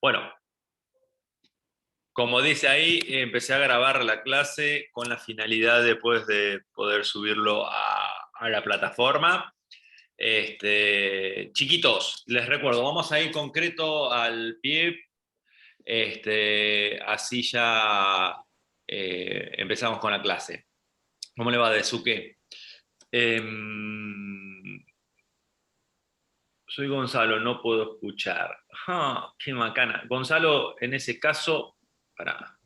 Bueno, como dice ahí, empecé a grabar la clase con la finalidad después de poder subirlo a la plataforma. Chiquitos, les recuerdo, vamos a ir concreto al pie, así ya empezamos con la clase. ¿Cómo le va, Desuke? Soy Gonzalo, no puedo escuchar. Ah, qué macana. Gonzalo, en ese caso, pará.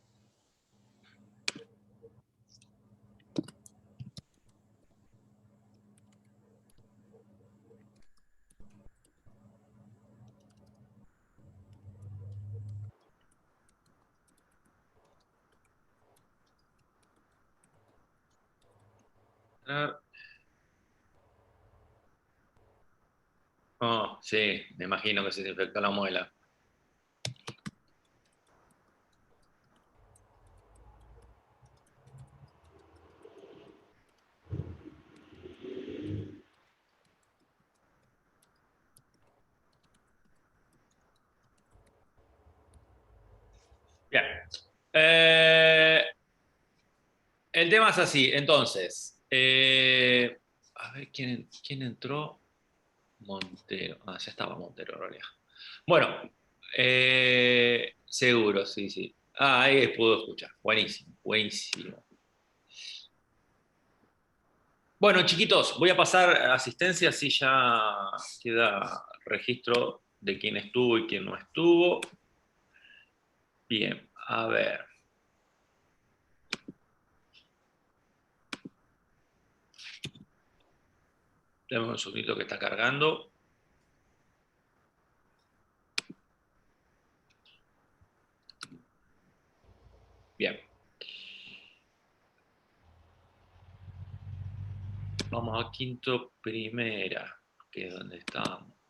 Oh, sí, me imagino que se te infectó la muela. Bien. Eh, el tema es así, entonces. A ver, ¿quién entró? Montero. Ah, ya estaba Montero, en realidad. Bueno, seguro, sí, sí. Ah, ahí puedo escuchar. Buenísimo, buenísimo. Bueno, chiquitos, voy a pasar asistencia, así ya queda registro de quién estuvo y quién no estuvo. Bien, a ver. Dame un segundito que está cargando. Bien. Vamos a quinto primera, que es donde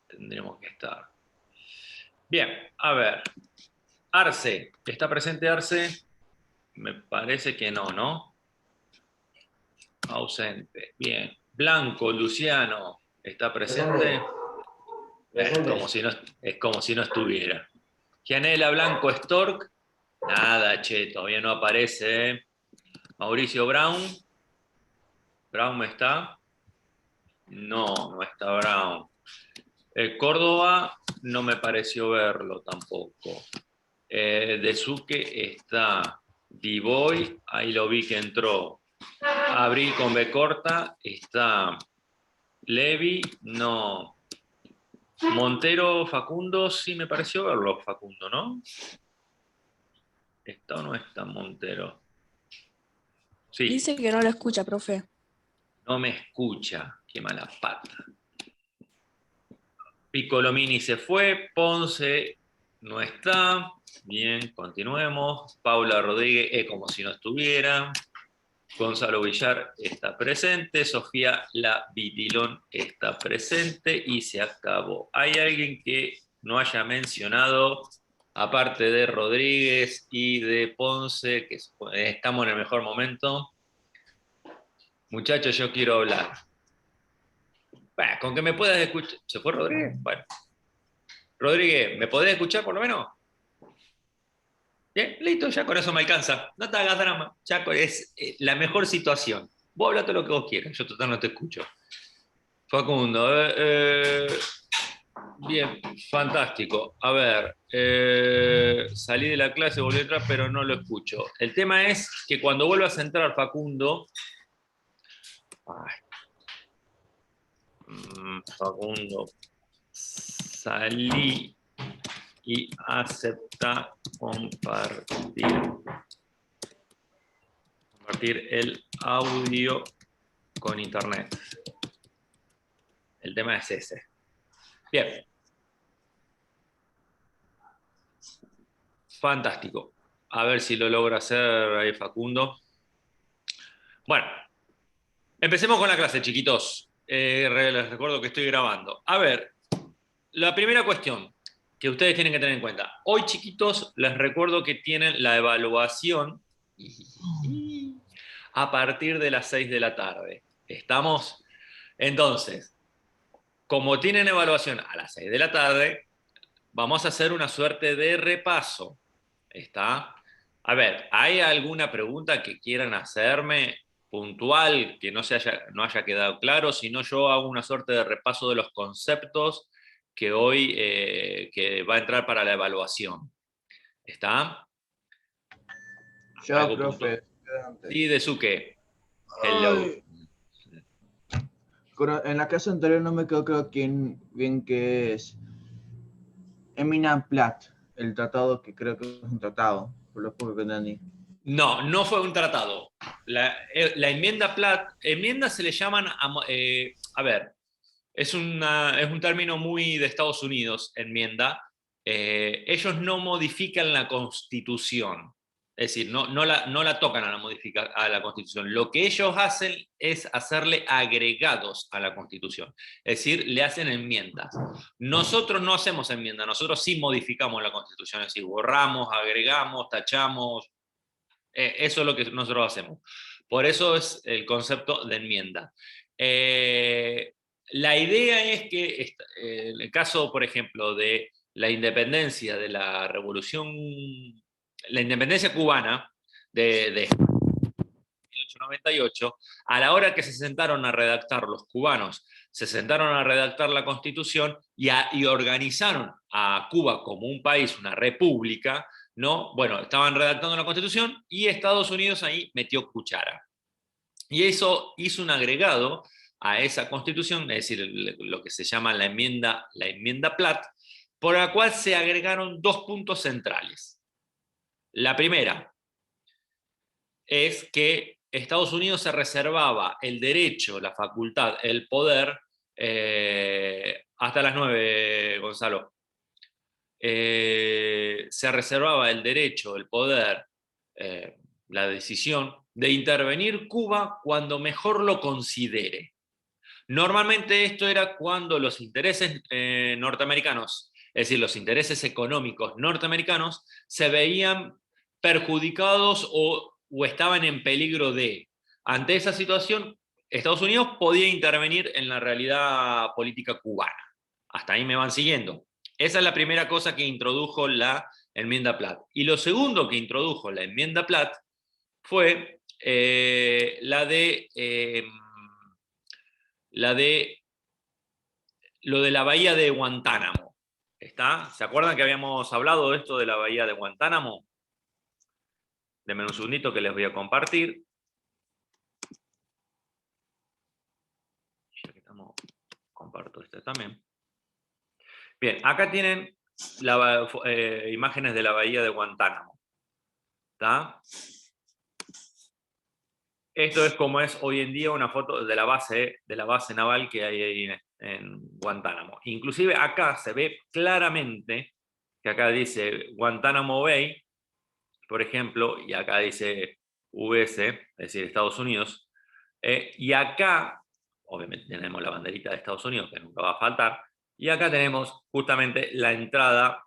tendremos que estar. Bien, a ver. Arce, ¿está presente Arce? Me parece que no, ¿no? Ausente. Bien. Blanco, Luciano, ¿está presente? Es como si no estuviera. Gianela Blanco Stork, nada, che, todavía no aparece. Mauricio Brown, ¿Brown está? No, no está Brown. Córdoba, no me pareció verlo tampoco. Desuque está. Divoy, ahí lo vi que entró. Abril con B corta, está. Levi, no. Montero, Facundo, sí me pareció verlo, Facundo, ¿no? ¿Está o no está Montero? Sí, Dice que no lo escucha, profe. no me escucha, qué mala pata. Piccolomini se fue, Ponce no está. Bien, continuemos. Paula Rodríguez es como si no estuviera. Gonzalo Villar está presente. Sofía La Vitilón está presente y se acabó. ¿Hay alguien que no haya mencionado, aparte de Rodríguez y de Ponce, que estamos en el mejor momento? Muchachos, yo quiero hablar. Bah, con que me puedas escuchar. ¿Se fue Rodríguez? Bueno. Rodríguez, ¿me podés escuchar por lo menos? Bien, listo, ya con eso me alcanza. No te hagas drama, ya es la mejor situación. Vos habla todo lo que vos quieras, yo total no te escucho. Facundo, bien, fantástico. A ver, salí de la clase, volví atrás, pero no lo escucho. El tema es que cuando vuelvas a entrar, Facundo, ay, Facundo, salí y acepta compartir el audio con internet. El tema es ese. Bien. Fantástico. A ver si lo logra hacer ahí Facundo. Bueno, empecemos con la clase, chiquitos. Les recuerdo que estoy grabando. A ver, la primera cuestión que ustedes tienen que tener en cuenta. Hoy, chiquitos, les recuerdo que tienen la evaluación a partir de las 6 de la tarde. ¿Estamos? Entonces, como tienen evaluación a las 6 de la tarde, vamos a hacer una suerte de repaso. ¿Está? A ver, ¿hay alguna pregunta que quieran hacerme puntual que no haya quedado claro? Si no, yo hago una suerte de repaso de los conceptos que hoy que va a entrar para la evaluación. ¿Está? Ya, ¿Algo puntual? profe. Adelante. Sí, de su qué. Hello. Ay, en la clase anterior no me quedó claro bien qué es Eminent Plat, el tratado que creo que es un tratado, por lo poco que entendí. No, no fue un tratado. La enmienda Platt, enmiendas se le llaman, a ver, es un término muy de Estados Unidos, enmienda. Ellos no modifican la Constitución, es decir, no la tocan a a la Constitución. Lo que ellos hacen es hacerle agregados a la Constitución, es decir, le hacen enmiendas. Nosotros no hacemos enmiendas, nosotros sí modificamos la Constitución, es decir, borramos, agregamos, tachamos, eso es lo que nosotros hacemos. Por eso es el concepto de enmienda. La idea es que, en el caso, por ejemplo, de la independencia de la revolución, la independencia cubana de 1898, a la hora que se sentaron a redactar los cubanos, se sentaron a redactar la Constitución y organizaron a Cuba como un país, una república, ¿no? Bueno, estaban redactando la Constitución y Estados Unidos ahí metió cuchara. Y eso hizo un agregado a esa Constitución, es decir, lo que se llama la enmienda Platt, por la cual se agregaron dos puntos centrales. La primera es que Estados Unidos se reservaba el derecho, la facultad, el poder, hasta las 9, Gonzalo, se reservaba el derecho, el poder, la decisión de intervenir Cuba cuando mejor lo considere. Normalmente esto era cuando los intereses norteamericanos, es decir, los intereses económicos norteamericanos, se veían perjudicados o estaban en peligro de. Ante esa situación, Estados Unidos podía intervenir en la realidad política cubana. Hasta ahí me van siguiendo. Esa es la primera cosa que introdujo la enmienda Platt. Y lo segundo que introdujo la enmienda Platt fue la de lo de la bahía de Guantánamo. ¿Está? ¿Se acuerdan que habíamos hablado de esto de la bahía de Guantánamo? Denme un segundito que les voy a compartir. Ya que estamos, comparto este también. Bien, acá tienen imágenes de la bahía de Guantánamo. ¿Está? Esto es como es hoy en día una foto de la base naval que hay ahí en Guantánamo. Inclusive acá se ve claramente que acá dice Guantánamo Bay, por ejemplo, y acá dice US, es decir, Estados Unidos, y acá, obviamente tenemos la banderita de Estados Unidos, que nunca va a faltar, y acá tenemos justamente la entrada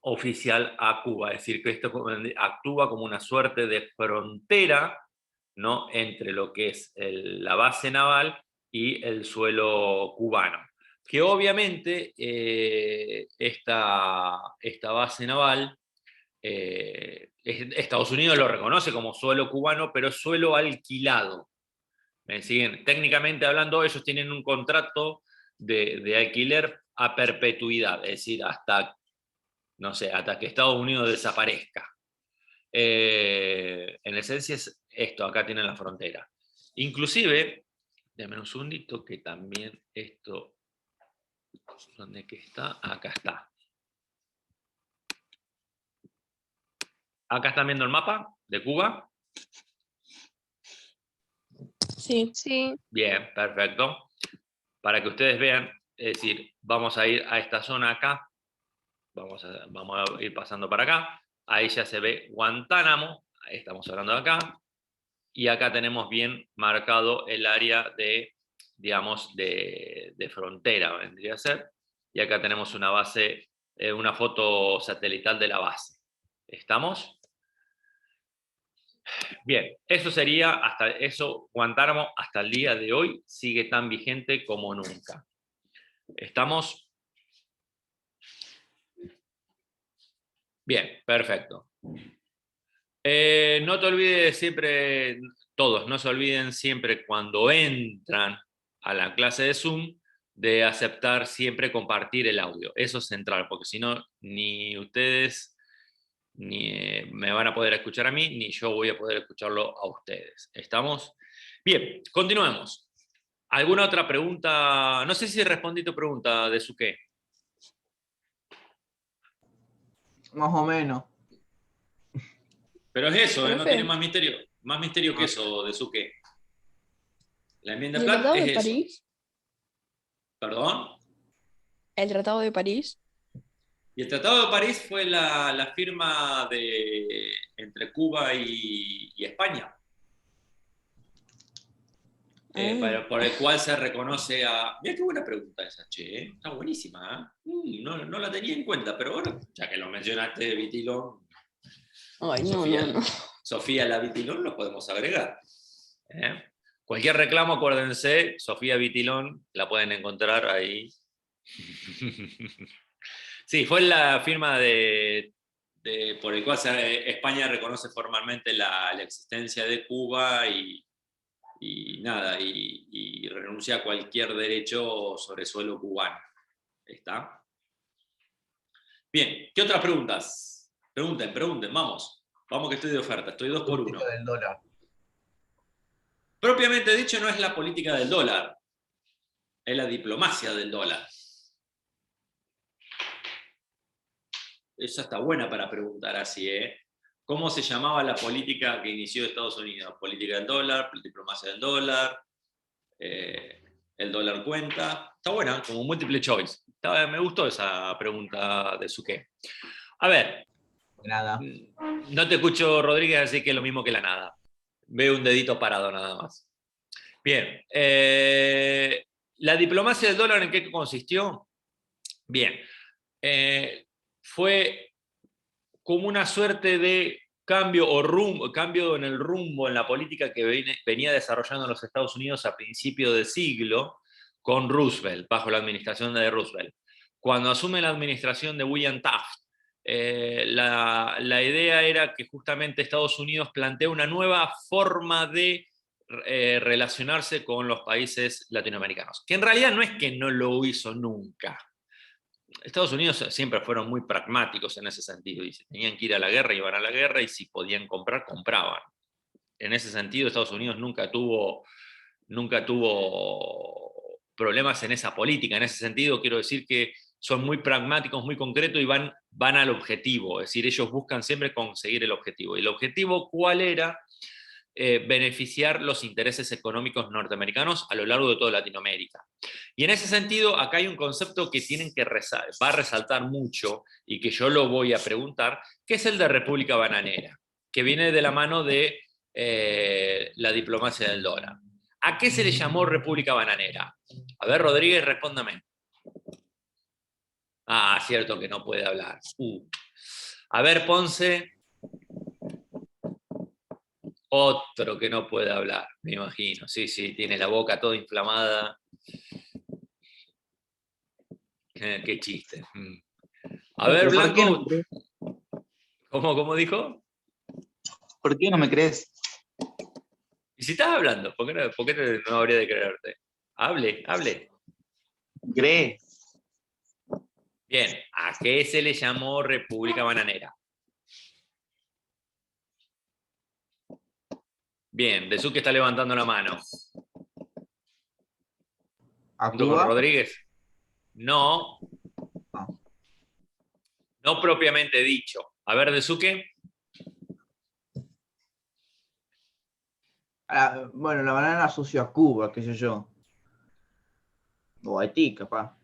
oficial a Cuba, es decir, que esto actúa como una suerte de frontera, ¿no?, entre lo que es la base naval y el suelo cubano. Que obviamente esta base naval, Estados Unidos lo reconoce como suelo cubano, pero es suelo alquilado. ¿Me siguen? Técnicamente hablando, ellos tienen un contrato de alquiler a perpetuidad, es decir, hasta, no sé, hasta que Estados Unidos desaparezca. En esencia es esto, acá tienen la frontera. Inclusive, denme un segundito que también esto, ¿dónde que está? Acá está. Acá están viendo el mapa de Cuba. Sí. Sí. Bien, perfecto. Para que ustedes vean, es decir, vamos a ir a esta zona acá, vamos a ir pasando para acá, ahí ya se ve Guantánamo, ahí estamos hablando de acá, y acá tenemos bien marcado el área de, digamos, de frontera, vendría a ser, y acá tenemos una base, una foto satelital de la base. ¿Estamos? Bien, eso sería, hasta eso, Guantánamo hasta el día de hoy sigue tan vigente como nunca. ¿Estamos? Bien, perfecto. No te olvides siempre, todos, no se olviden siempre cuando entran a la clase de Zoom de aceptar siempre compartir el audio. Eso es central, porque si no, ni ustedes ni me van a poder escuchar a mí, ni yo voy a poder escucharlo a ustedes. ¿Estamos? Bien, continuemos. ¿Alguna otra pregunta? No sé si respondí tu pregunta, de su qué. Más o menos. Pero es eso, no Profe. tiene más misterio que eso, de su qué. La enmienda ¿Y el Platt Tratado es de eso. París? ¿Perdón? ¿El Tratado de París? Y el Tratado de París fue la firma entre Cuba y España, por el cual se reconoce a... Mira qué buena pregunta esa, che, está buenísima. No la tenía en cuenta, pero bueno, ya que lo mencionaste, Vitilón, Ay, no, Sofía, no, no. Sofía la Vitilón, lo podemos agregar. Cualquier reclamo, acuérdense, Sofía Vitilón, la pueden encontrar ahí. Sí, fue la firma por el cual España reconoce formalmente la existencia de Cuba y nada, y renuncia a cualquier derecho sobre suelo cubano. ¿Está? Bien, ¿qué otras preguntas? Pregunten, vamos. Vamos que estoy de oferta, estoy 2 por 1. Del dólar. Propiamente dicho, no es la política del dólar, es la diplomacia del dólar. Esa está buena para preguntar así, ¿eh? ¿Cómo se llamaba la política que inició Estados Unidos? Política del dólar, diplomacia del dólar, el dólar cuenta. Está buena, como múltiple choice. Me gustó esa pregunta de su qué. A ver. Nada. No te escucho, Rodríguez, así que es lo mismo que la nada. Veo un dedito parado nada más. Bien. ¿La diplomacia del dólar en qué consistió? Bien. Fue como una suerte de cambio en el rumbo en la política que venía desarrollando los Estados Unidos a principios de siglo con Roosevelt, bajo la administración de Roosevelt. Cuando asume la administración de William Taft, la idea era que justamente Estados Unidos plantea una nueva forma de relacionarse con los países latinoamericanos, que en realidad no es que no lo hizo nunca. Estados Unidos siempre fueron muy pragmáticos en ese sentido, y si tenían que ir a la guerra, iban a la guerra, y si podían comprar, compraban. En ese sentido, Estados Unidos nunca tuvo problemas en esa política. En ese sentido, quiero decir que son muy pragmáticos, muy concretos, y van al objetivo. Es decir, ellos buscan siempre conseguir el objetivo. ¿Y el objetivo cuál era? Beneficiar los intereses económicos norteamericanos a lo largo de toda Latinoamérica. Y en ese sentido, acá hay un concepto que va a resaltar mucho, y que yo lo voy a preguntar, que es el de República Bananera, que viene de la mano de la diplomacia del dólar. ¿A qué se le llamó República Bananera? A ver, Rodríguez, respóndame. Ah, cierto que no puede hablar. A ver, Ponce. Otro que no puede hablar, me imagino. Sí, tiene la boca toda inflamada. Qué chiste. A ver, Blanco. ¿Cómo dijo? ¿Por qué no me crees? Y si estás hablando, ¿por qué no habría de creerte? Hable. ¿Cree? Bien, ¿a qué se le llamó República Bananera? Bien, de su que está levantando la mano. ¿A ¿Junto con Cuba? Rodríguez? No. No propiamente dicho. A ver, ¿de su qué? Bueno, la banana asoció a Cuba, qué sé yo. O Haití, capaz.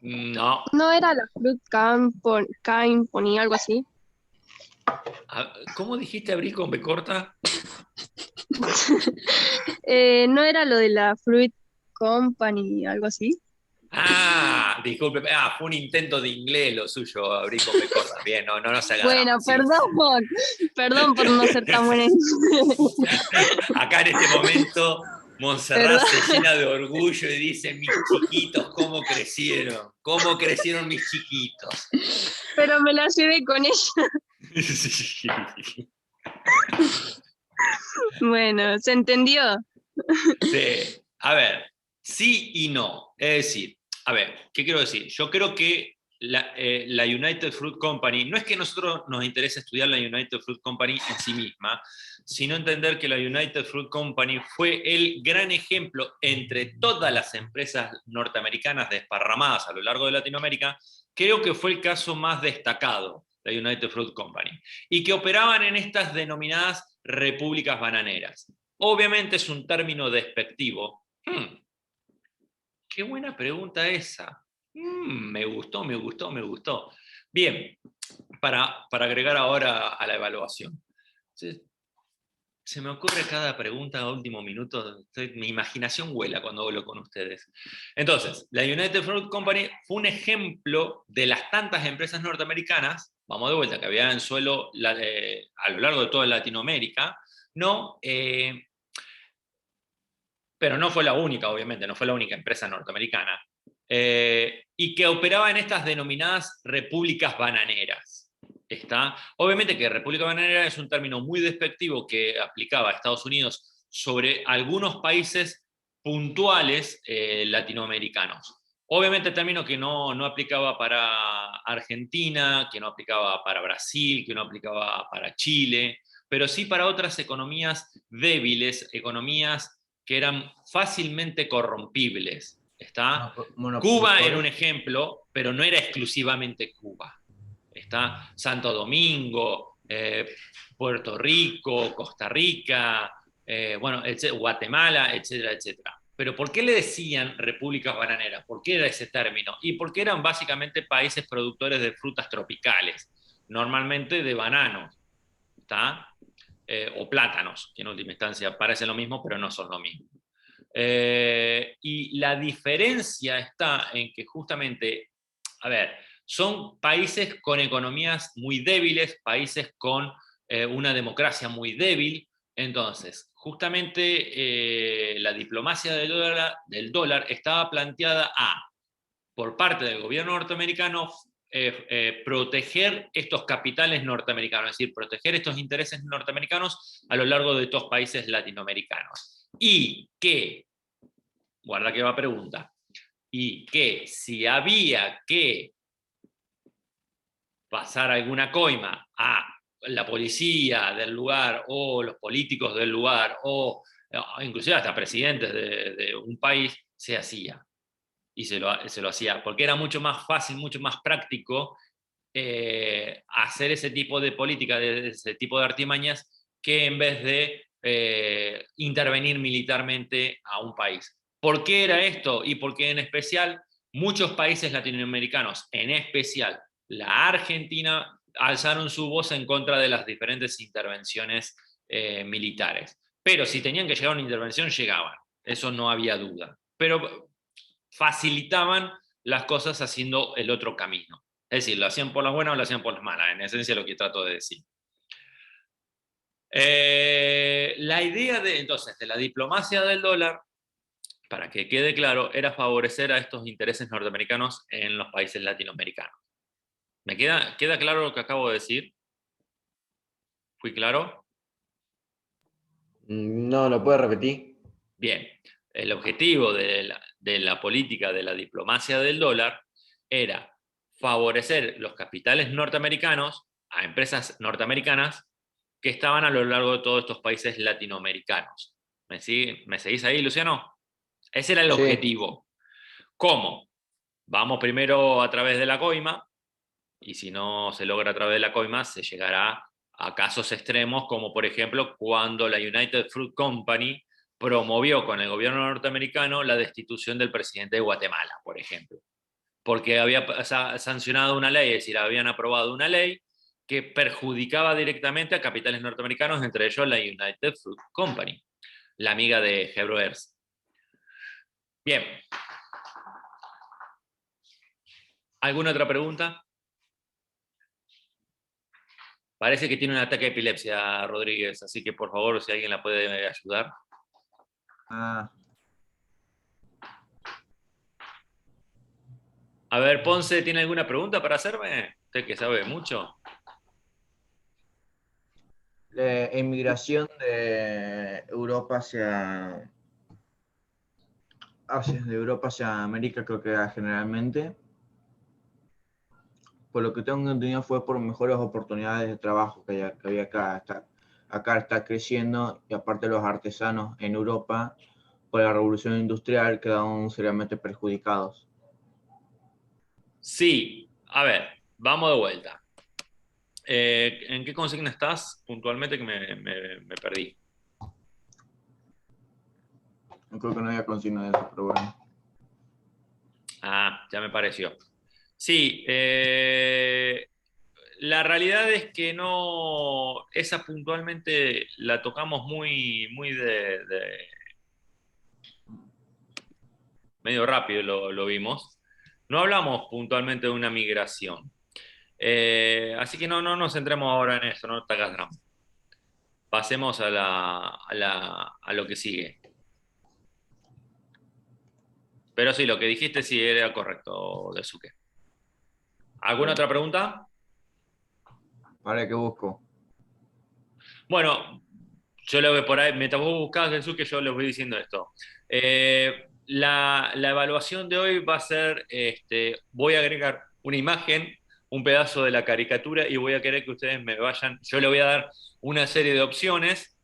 No. ¿No era la Fruit Company, algo así? ¿Cómo dijiste abrir con B corta? ¿No era lo de la Fruit Company, algo así? Disculpe. Fue un intento de inglés lo suyo, abrir con B corta. Bien, no se agarra. Bueno, sí. perdón por no ser tan buena en inglés. Acá en este momento, Montserrat se llena de orgullo y dice: mis chiquitos, ¿cómo crecieron? ¿Cómo crecieron mis chiquitos? pero me la llevé con ella. Bueno, ¿se entendió? Sí. A ver, sí y no. Es decir, a ver, ¿qué quiero decir? Yo creo que la United Fruit Company, no es que a nosotros nos interese estudiar la United Fruit Company en sí misma, sino entender que la United Fruit Company fue el gran ejemplo entre todas las empresas norteamericanas desparramadas a lo largo de Latinoamérica. Creo que fue el caso más destacado, la United Fruit Company, y que operaban en estas denominadas repúblicas bananeras. Obviamente es un término despectivo. Qué buena pregunta esa. Me gustó, me gustó, me gustó. Bien, para agregar ahora a la evaluación. Se me ocurre cada pregunta a último minuto. Mi imaginación vuela cuando hablo con ustedes. Entonces, la United Fruit Company fue un ejemplo de las tantas empresas norteamericanas, vamos de vuelta, que había en suelo a lo largo de toda Latinoamérica, ¿no? Pero no fue la única, obviamente, no fue la única empresa norteamericana, y que operaba en estas denominadas repúblicas bananeras. ¿Está? Obviamente que república bananera es un término muy despectivo que aplicaba a Estados Unidos sobre algunos países puntuales latinoamericanos. Obviamente término que no aplicaba para Argentina, que no aplicaba para Brasil, que no aplicaba para Chile, pero sí para otras economías débiles, economías que eran fácilmente corrompibles. ¿Está? Cuba era un ejemplo, pero no era exclusivamente Cuba. Está Santo Domingo, Puerto Rico, Costa Rica, bueno, Guatemala, etcétera, etcétera. Pero ¿por qué le decían repúblicas bananeras? ¿Por qué era ese término? Y porque eran básicamente países productores de frutas tropicales, normalmente de bananos, ¿está? O plátanos, que en última instancia parecen lo mismo, pero no son lo mismo. Y la diferencia está en que justamente, a ver, son países con economías muy débiles, países con una democracia muy débil. Entonces, justamente la diplomacia del dólar estaba planteada por parte del gobierno norteamericano, proteger estos capitales norteamericanos, es decir, proteger estos intereses norteamericanos a lo largo de estos países latinoamericanos. Y que, guarda que va pregunta, y que si había que pasar alguna coima a la policía del lugar o los políticos del lugar o inclusive hasta presidentes de un país, se hacía. Y se lo hacía, porque era mucho más fácil, mucho más práctico hacer ese tipo de política, ese tipo de artimañas, que en vez de intervenir militarmente a un país. ¿Por qué era esto? Y porque en especial muchos países latinoamericanos, en especial la Argentina, alzaron su voz en contra de las diferentes intervenciones militares. Pero si tenían que llegar a una intervención, llegaban. Eso no había duda. Pero facilitaban las cosas haciendo el otro camino. Es decir, lo hacían por las buenas o lo hacían por las malas, en esencia lo que trato de decir. La idea entonces de la diplomacia del dólar, para que quede claro, era favorecer a estos intereses norteamericanos en los países latinoamericanos. ¿Me queda claro lo que acabo de decir? ¿Fui claro? No, ¿lo puede repetir? Bien, el objetivo de la política de la diplomacia del dólar era favorecer los capitales norteamericanos a empresas norteamericanas que estaban a lo largo de todos estos países latinoamericanos. ¿Me seguís ahí, Luciano? Ese era el Sí. objetivo. ¿Cómo? Vamos primero a través de la coima, y si no se logra a través de la coima, se llegará a casos extremos, como por ejemplo cuando la United Fruit Company promovió con el gobierno norteamericano la destitución del presidente de Guatemala, por ejemplo, porque había sancionado una ley, es decir, habían aprobado una ley que perjudicaba directamente a capitales norteamericanos, entre ellos la United Fruit Company, la amiga de Hebrew Earth. Bien. ¿Alguna otra pregunta? Parece que tiene un ataque de epilepsia, Rodríguez, así que por favor, si alguien la puede ayudar. A ver, Ponce, ¿tiene alguna pregunta para hacerme? ¿Usted que sabe mucho? La emigración de Europa de Europa hacia América, creo que era generalmente. Por lo que tengo entendido fue por mejores oportunidades de trabajo que había acá. Acá está creciendo y aparte los artesanos en Europa, por la revolución industrial, quedaron seriamente perjudicados. Sí, a ver, vamos de vuelta. ¿En qué consigna estás puntualmente que me perdí? No creo que no haya consigna de eso, pero bueno. Ah, ya me pareció. Sí, la realidad es que no, esa puntualmente la tocamos muy medio rápido lo vimos. No hablamos puntualmente de una migración. Así que no nos centremos ahora en eso, no te hagas drama. Pasemos a lo que sigue. Pero sí, lo que dijiste sí era correcto, Desuke. ¿Alguna otra pregunta? ¿Para qué busco? Bueno, yo lo veo por ahí, mientras vos buscás, Desuke, yo les voy diciendo esto. La evaluación de hoy va a ser, voy a agregar una imagen, un pedazo de la caricatura y voy a querer que ustedes me vayan, yo le voy a dar una serie de opciones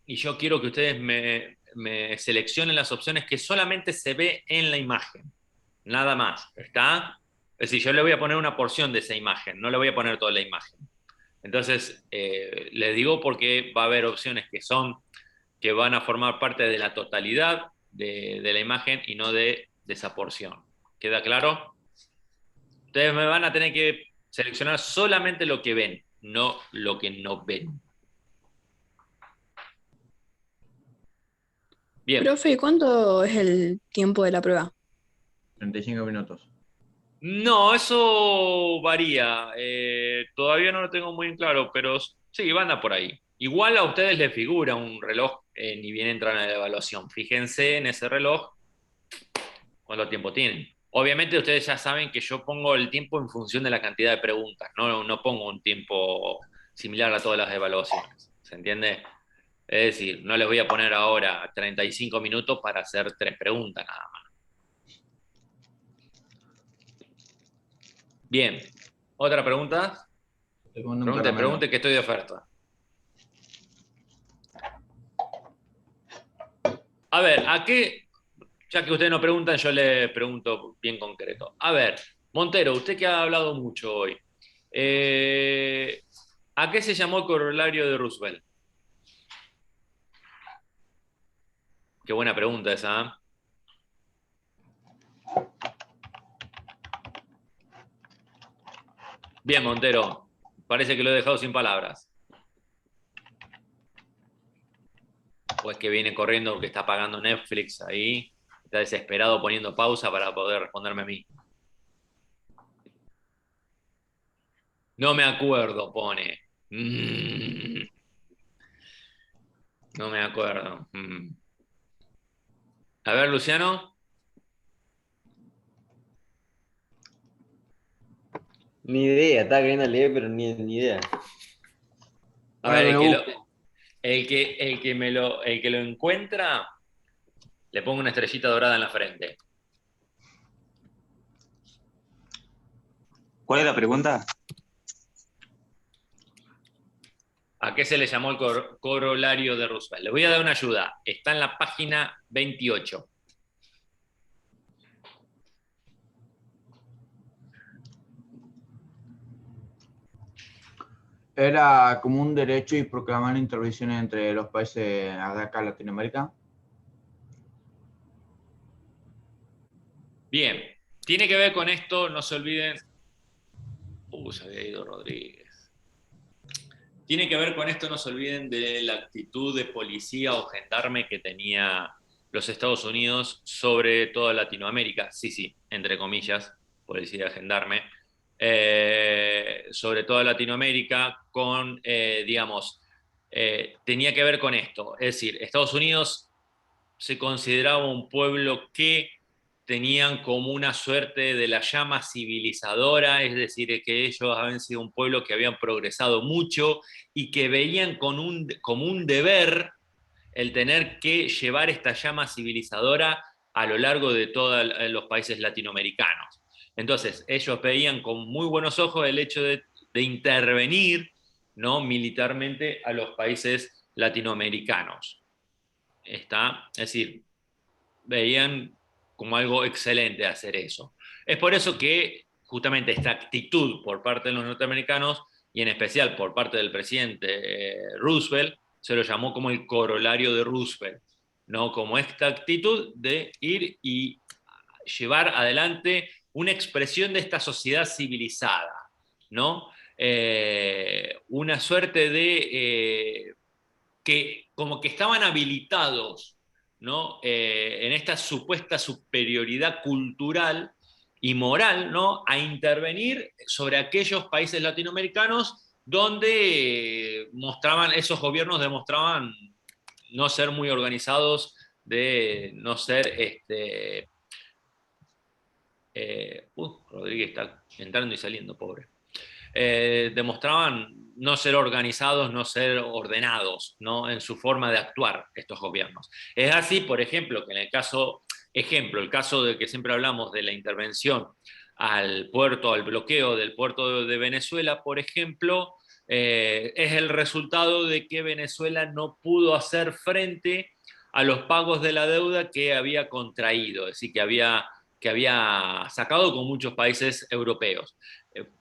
y yo quiero que ustedes me seleccionen las opciones que solamente se ve en la imagen, nada más, ¿está? Es decir, yo le voy a poner una porción de esa imagen, no le voy a poner toda la imagen. Entonces, les digo porque va a haber opciones que van a formar parte de la totalidad de la imagen y no de esa porción. ¿Queda claro? Ustedes me van a tener que seleccionar solamente lo que ven, no lo que no ven. Bien. Profe, ¿cuánto es el tiempo de la prueba? 35 minutos. No, eso varía. Todavía no lo tengo muy en claro, pero sí, van a por ahí. Igual a ustedes les figura un reloj ni bien entran a la evaluación. Fíjense en ese reloj cuánto tiempo tienen. Obviamente ustedes ya saben que yo pongo el tiempo en función de la cantidad de preguntas, no pongo un tiempo similar a todas las evaluaciones. ¿Se entiende? Es decir, no les voy a poner ahora 35 minutos para hacer 3 preguntas nada más. Bien. ¿Otra pregunta? Pregunte que estoy de oferta. A ver, ya que ustedes no preguntan, yo le pregunto bien concreto. A ver, Montero, usted que ha hablado mucho hoy, eh, ¿a qué se llamó el corolario de Roosevelt? Qué buena pregunta esa, ¿eh? Bien, Montero, parece que lo he dejado sin palabras. O es que viene corriendo que está pagando Netflix ahí, está desesperado poniendo pausa para poder responderme a mí. No me acuerdo, pone. No me acuerdo. A ver, Luciano. Ni idea, estaba queriendo leer, pero ni idea. A ver, Ahora me lo busco. el que lo encuentra, le pongo una estrellita dorada en la frente. ¿Cuál es la pregunta? ¿A qué se le llamó el corolario de Roosevelt? Les voy a dar una ayuda. Está en la página 28. Era como un derecho y proclamar intervenciones entre los países de acá, Latinoamérica. Bien. Tiene que ver con esto, no se olviden. Se había ido Rodríguez. Tiene que ver con esto, no se olviden de la actitud de policía o gendarme que tenía los Estados Unidos sobre toda Latinoamérica. Sí, entre comillas, policía gendarme. Sobre toda Latinoamérica con, digamos, tenía que ver con esto. Es decir, Estados Unidos se consideraba un pueblo que tenían como una suerte de la llama civilizadora, es decir, que ellos habían sido un pueblo que habían progresado mucho y que veían como un deber el tener que llevar esta llama civilizadora a lo largo de todos los países latinoamericanos. Entonces, ellos veían con muy buenos ojos el hecho de intervenir, ¿no?, militarmente a los países latinoamericanos. Es decir, veían como algo excelente hacer eso. Es por eso que justamente esta actitud por parte de los norteamericanos, y en especial por parte del presidente Roosevelt, se lo llamó como el corolario de Roosevelt, ¿no? Como esta actitud de ir y llevar adelante una expresión de esta sociedad civilizada, ¿no? Una suerte de que como que estaban habilitados, ¿no?, en esta supuesta superioridad cultural y moral, ¿no?, a intervenir sobre aquellos países latinoamericanos donde esos gobiernos demostraban no ser muy organizados, de no ser Rodríguez está entrando y saliendo, pobre. Demostraban no ser organizados, no ser ordenados, ¿no?, en su forma de actuar estos gobiernos. Es así, por ejemplo, que en el caso de que siempre hablamos de la intervención al bloqueo del puerto de Venezuela, por ejemplo, es el resultado de que Venezuela no pudo hacer frente a los pagos de la deuda que había contraído, es decir, que había sacado con muchos países europeos.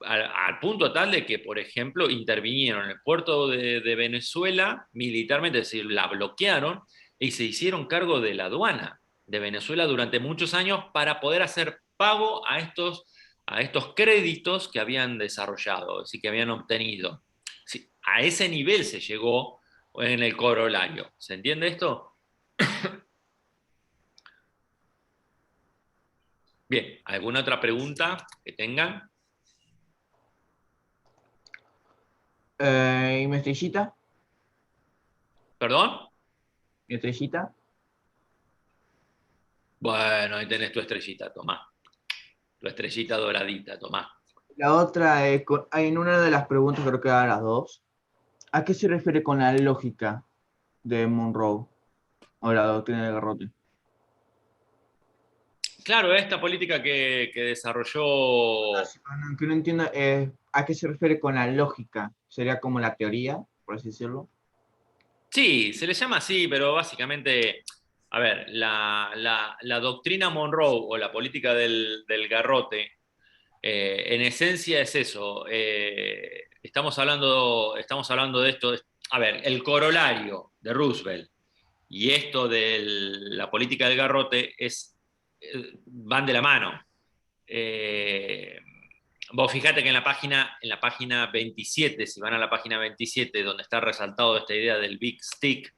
Al punto tal de que, por ejemplo, intervinieron en el puerto de Venezuela militarmente, es decir, la bloquearon y se hicieron cargo de la aduana de Venezuela durante muchos años para poder hacer pago a estos créditos que habían desarrollado, es decir, que habían obtenido. Sí, a ese nivel se llegó en el corolario. ¿Se entiende esto? Bien, ¿alguna otra pregunta que tengan? ¿Y mi estrellita? ¿Perdón? ¿Mi estrellita? Bueno, ahí tenés tu estrellita, tomá. Tu estrellita doradita, tomá. La otra, en una de las preguntas, creo que eran las dos, ¿a qué se refiere con la lógica de Monroe o la doctrina del garrote? Claro, esta política que desarrolló... Que no entiendo, ¿a qué se refiere con la lógica? ¿Sería como la teoría, por así decirlo? Sí, se le llama así, pero básicamente, a ver, la doctrina Monroe o la política del garrote, en esencia es eso. Estamos hablando de esto. A ver, el corolario de Roosevelt y esto de la política del garrote van de la mano. Vos fijate que en la página 27, si van a la página 27, donde está resaltado esta idea del Big Stick,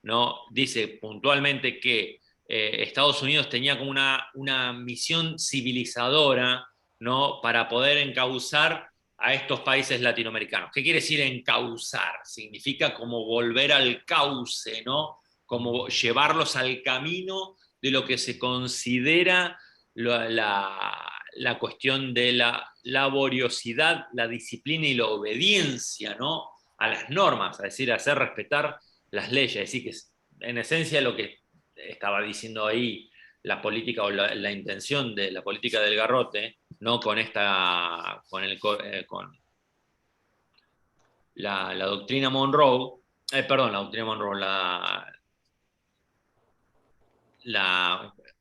¿no?, dice puntualmente que Estados Unidos tenía como una misión civilizadora, ¿no?, para poder encauzar a estos países latinoamericanos. ¿Qué quiere decir encauzar? Significa como volver al cauce, ¿no?, como llevarlos al camino de lo que se considera la cuestión de la laboriosidad, la disciplina y la obediencia, ¿no?, a las normas, es decir, hacer respetar las leyes. Es decir, que en esencia lo que estaba diciendo ahí la política o la intención de la política del garrote, ¿no?, con la doctrina Monroe, perdón, la doctrina Monroe,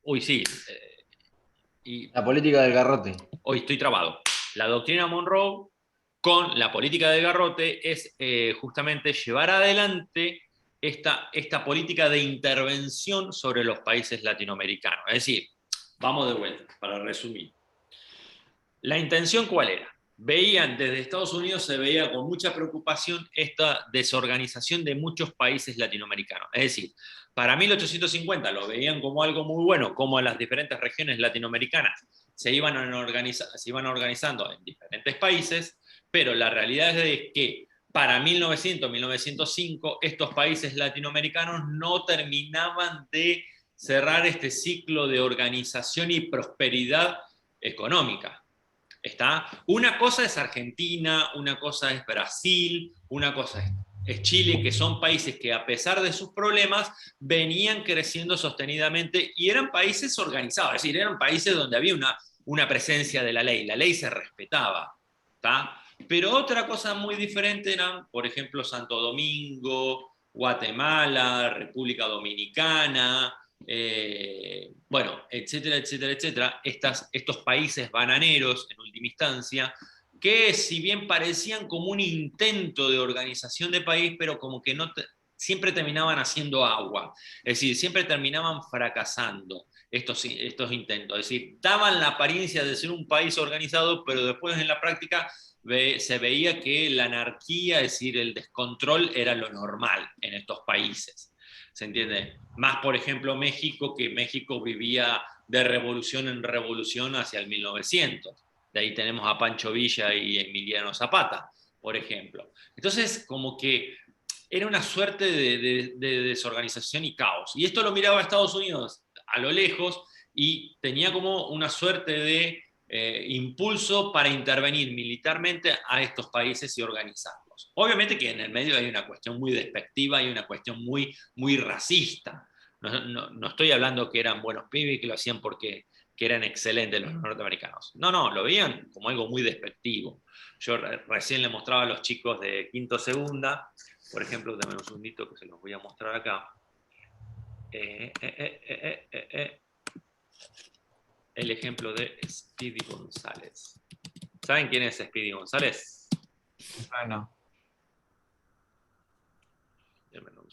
uy, sí, La política del garrote. hoy estoy trabado. La doctrina Monroe con la política del garrote es justamente llevar adelante esta política de intervención sobre los países latinoamericanos. Es decir, vamos de vuelta, para resumir. ¿La intención cuál era? Desde Estados Unidos se veía con mucha preocupación esta desorganización de muchos países latinoamericanos. Es decir, para 1850 lo veían como algo muy bueno, como las diferentes regiones latinoamericanas se iban organizando en diferentes países, pero la realidad es que para 1900, 1905, estos países latinoamericanos no terminaban de cerrar este ciclo de organización y prosperidad económica. ¿Está? Una cosa es Argentina, una cosa es Brasil, una cosa es Chile, que son países que a pesar de sus problemas venían creciendo sostenidamente y eran países organizados, es decir, eran países donde había una presencia de la ley se respetaba. ¿Está? Pero otra cosa muy diferente eran, por ejemplo, Santo Domingo, Guatemala, República Dominicana, bueno, etcétera, etcétera, etcétera, estos países bananeros, en última instancia, que si bien parecían como un intento de organización de país, pero como que siempre terminaban haciendo agua, es decir, siempre terminaban fracasando estos intentos, es decir, daban la apariencia de ser un país organizado, pero después en la práctica se veía que la anarquía, es decir, el descontrol era lo normal en estos países. ¿Se entiende? Más, por ejemplo, México, que México vivía de revolución en revolución hacia el 1900. De ahí tenemos a Pancho Villa y Emiliano Zapata, por ejemplo. Entonces, como que era una suerte de desorganización y caos. Y esto lo miraba Estados Unidos a lo lejos y tenía como una suerte de impulso para intervenir militarmente a estos países y organizarlos. Obviamente que en el medio hay una cuestión muy despectiva y una cuestión muy, muy racista. No estoy hablando que eran buenos pibes que lo hacían porque que eran excelentes los norteamericanos. No, lo veían como algo muy despectivo. Yo recién le mostraba a los chicos de quinto segunda, por ejemplo, dame un segundito que se los voy a mostrar acá. El ejemplo de Speedy González. ¿Saben quién es Speedy González? Bueno,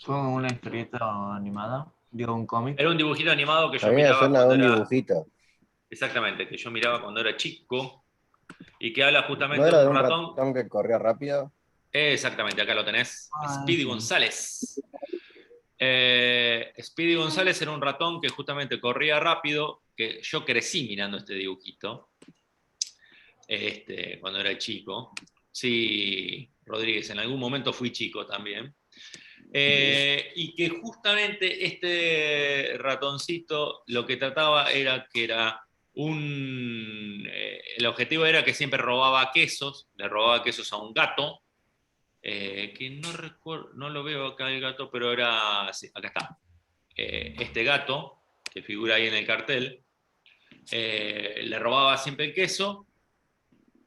fue una historieta animada, digo, un cómic. Era un dibujito animado que yo A mí me miraba suena de cuando un era... dibujito. Exactamente, que yo miraba cuando era chico y que habla ¿No justamente era de de un un ratón. ratón que corría rápido? Exactamente, acá lo tenés. Speedy Sí. González. Speedy González era un ratón que justamente corría rápido, que yo crecí mirando este dibujito cuando era chico. Sí, Rodríguez, en algún momento fui chico también. Y que justamente este ratoncito lo que trataba era que era el objetivo era que siempre robaba quesos, le robaba quesos a un gato, que no recuerdo, no lo veo acá el gato, pero era, sí, acá está, este gato, que figura ahí en el cartel, le robaba siempre el queso,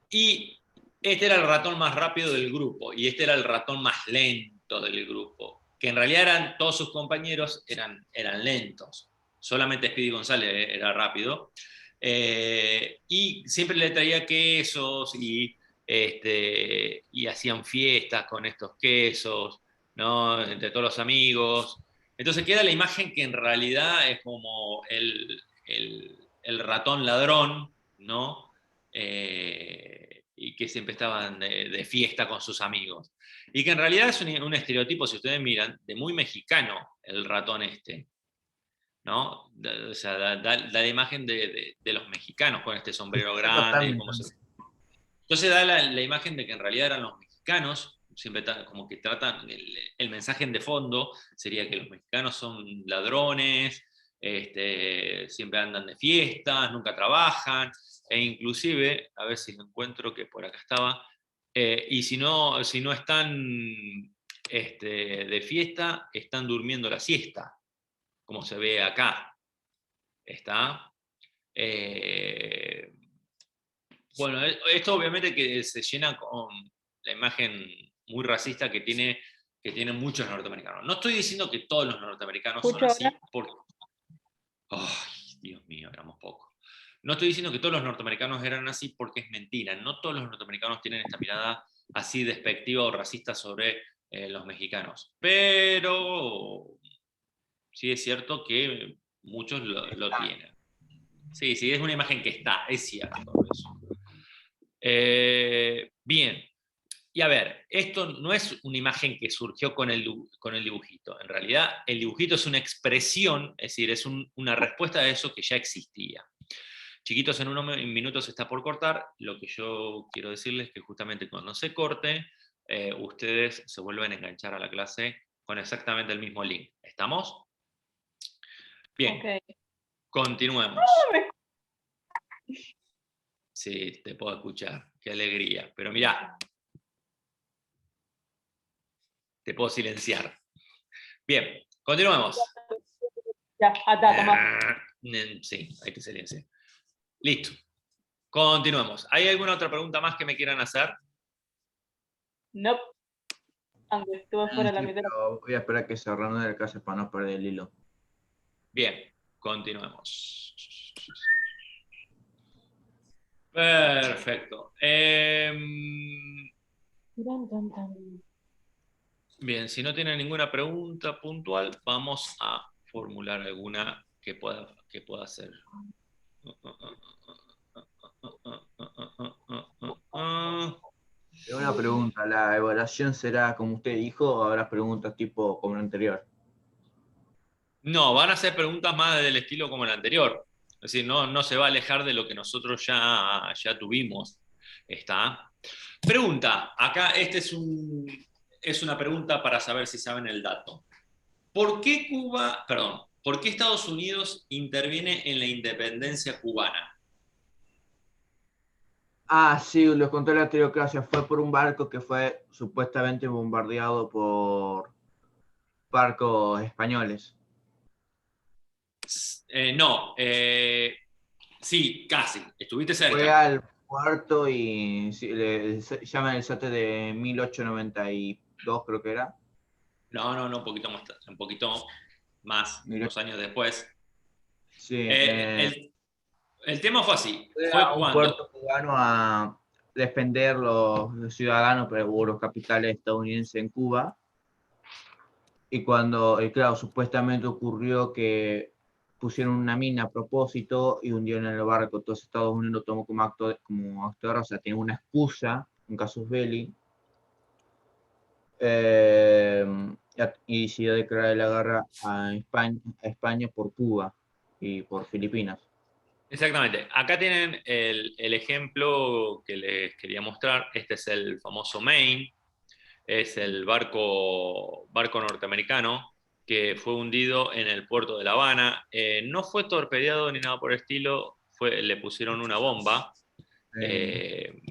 y este era el ratón más rápido del grupo, y este era el ratón más lento del grupo, que en realidad todos sus compañeros eran lentos, solamente Speedy González era rápido, y siempre le traía quesos y hacían fiestas con estos quesos, ¿no? Entre todos los amigos. Entonces queda la imagen que en realidad es como el ratón ladrón, ¿no? Y que siempre estaban de fiesta con sus amigos. Y que en realidad es un estereotipo, si ustedes miran, de muy mexicano el ratón ¿no? O sea, da la imagen de los mexicanos con este sombrero grande. Entonces da la imagen de que en realidad eran los mexicanos, siempre como que tratan, el mensaje de fondo sería que los mexicanos son ladrones, siempre andan de fiestas, nunca trabajan, e inclusive, a ver si encuentro que por acá estaba, y si no están de fiesta, están durmiendo la siesta, como se ve acá. ¿Está? Bueno, esto obviamente que se llena con la imagen muy racista que tienen muchos norteamericanos. No estoy diciendo que todos los norteamericanos son así, porque... ¡Ay, Dios mío, éramos pocos! No estoy diciendo que todos los norteamericanos eran así porque es mentira. No todos los norteamericanos tienen esta mirada así despectiva o racista sobre los mexicanos. Pero sí es cierto que muchos lo tienen. Sí, es una imagen que está, es cierto eso. Bien, y a ver, esto no es una imagen que surgió con el dibujito. En realidad, el dibujito es una expresión, es decir, es una respuesta a eso que ya existía. Chiquitos, en unos minutos está por cortar. Lo que yo quiero decirles es que justamente cuando se corte, ustedes se vuelven a enganchar a la clase con exactamente el mismo link. ¿Estamos? Bien, Ok. continuemos. Sí, te puedo escuchar. Qué alegría. Pero mirá, te puedo silenciar. Bien, continuemos. Ya, acá, tomá. Sí, hay que silenciar. Listo. Continuemos. ¿Hay alguna otra pregunta más que me quieran hacer? Nope. Aunque estuve fuera de la Sí, mitad. pero voy a esperar que se reanude el caso para no perder el hilo. Bien, continuemos. Perfecto. Tan, tan, tan. Bien, si no tienen ninguna pregunta puntual, vamos a formular alguna que pueda hacer. Pero una pregunta, ¿la evaluación será como usted dijo o habrá preguntas tipo como la anterior? No, van a ser preguntas más del estilo como el anterior. Es decir, no se va a alejar de lo que nosotros ya tuvimos. ¿Está? Pregunta, acá es una pregunta para saber si saben el dato. ¿Por qué Estados Unidos interviene en la independencia cubana? Ah, sí, lo conté en la anterior clase, fue por un barco que fue supuestamente bombardeado por barcos españoles. No, sí, casi, estuviste Fue cerca. al puerto y sí, se llama el SAT de 1892, creo que era. No, un poquito más, unos años después. Sí, El tema fue así, fue fue a un cuando, puerto cubano a defender los ciudadanos o los capitales estadounidenses en Cuba. Y cuando, claro, supuestamente ocurrió que pusieron una mina a propósito y hundieron el barco, entonces Estados Unidos lo tomó como actor, o sea, tiene una excusa, un casus belli, eh, y decidió declarar la guerra a España por Cuba y por Filipinas. exactamente, acá tienen el ejemplo que les quería mostrar, este es el famoso Maine, es el barco norteamericano que fue hundido en el puerto de La Habana. No fue torpedeado ni nada por el estilo, le pusieron una bomba. Eh, Eh,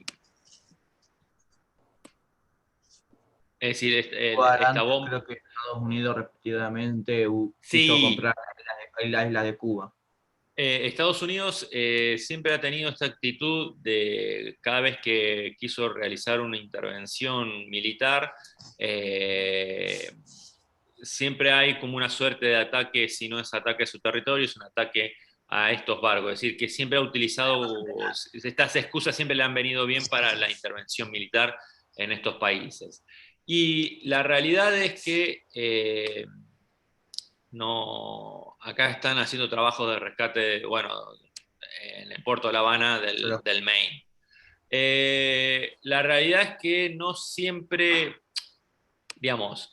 es decir, esta Adelante, bomba... creo que Estados Unidos repetidamente quiso Sí, comprar la isla de Cuba. Estados Unidos siempre ha tenido esta actitud de cada vez que quiso realizar una intervención militar, siempre hay como una suerte de ataque, si no es ataque a su territorio, es un ataque a estos barcos. Es decir, que siempre ha utilizado, estas excusas siempre le han venido bien para la intervención militar en estos países. Y la realidad es que no, acá están haciendo trabajos de rescate, bueno, en el puerto de La Habana del Maine. La realidad es que no siempre, digamos,